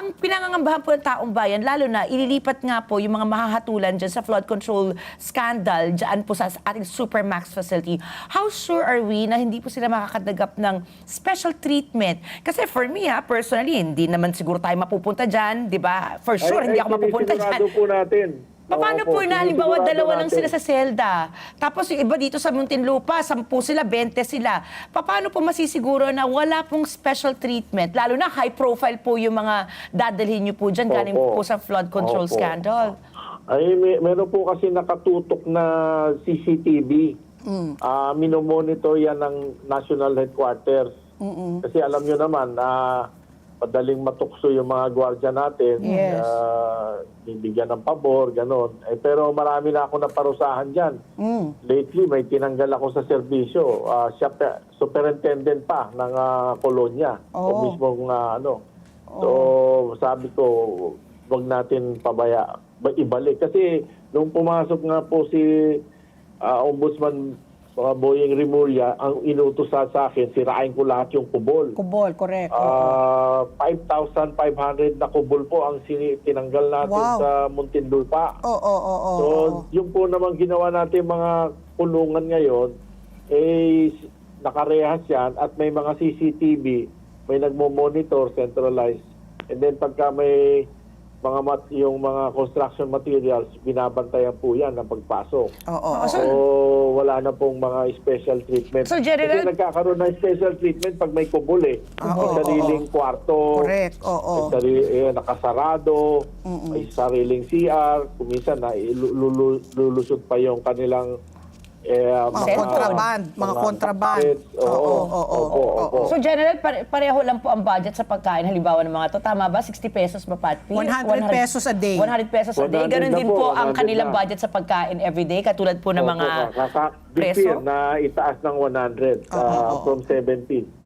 ang pinangangambahan po ng taong bayan, lalo na ililipat nga po yung mga mahahatulan dyan sa flood control scandal dyan po sa ating Supermax facility. How sure are we na hindi po sila makakadagap ng special treatment? Kasi for me, personally, hindi naman siguro tayo mapupunta dyan, di ba? For sure, hindi ako mapupunta dyan. Sinisigurado po natin. Paano po na, halimbawa, dalawa lang sila sa selda, tapos yung iba dito sa Muntinlupa, 10 sila, 20 sila. Paano po masisiguro na wala pong special treatment? Lalo na high profile po yung mga dadalhin nyo po dyan, galing po sa flood control scandal. Ay, meron po kasi nakatutok na CCTV. Minomonitor yan ng National Headquarters. Kasi alam nyo naman, madaling matukso yung mga gwardiya natin. Yes. Bibigyan ng pabor, gano'n. Pero marami na ako naparusahan dyan. Lately, may tinanggal ako sa serbisyo. Siya superintendent pa ng kolonya. O mismong So, sabi ko, wag natin ibalik. Kasi nung pumasok nga po si Ombudsman Boyeng Rimulya, ang inutos sa akin, sirain ko lahat yung kubol. Kubol, correct. 5,500 na kubol po ang tinanggal natin sa Muntinlupa. So, yung po naman ginawa natin mga kulungan ngayon, nakarehas yan at may mga CCTV, may nagmo-monitor, centralized. And then pagka may yung mga construction materials, binabantayan po yan ng pagpasok. So, wala na pong mga special treatment. So, General, kasi nagkakaroon ng special treatment pag may kubol may sariling kwarto, correct. Nakasarado, may sariling CR, kuminsan na lulusot pa yung kanilang mga kontraband. So, General, pareho lang po ang budget sa pagkain. Halimbawa ng mga to, tama ba? 60 pesos ba, Patpi? 100 pesos a day. 100 pesos a day. 100 Ganon na din po, po ang 100 kanilang na. budget sa pagkain everyday, katulad po ng mga This year preso. na itaas ng 100 from 70.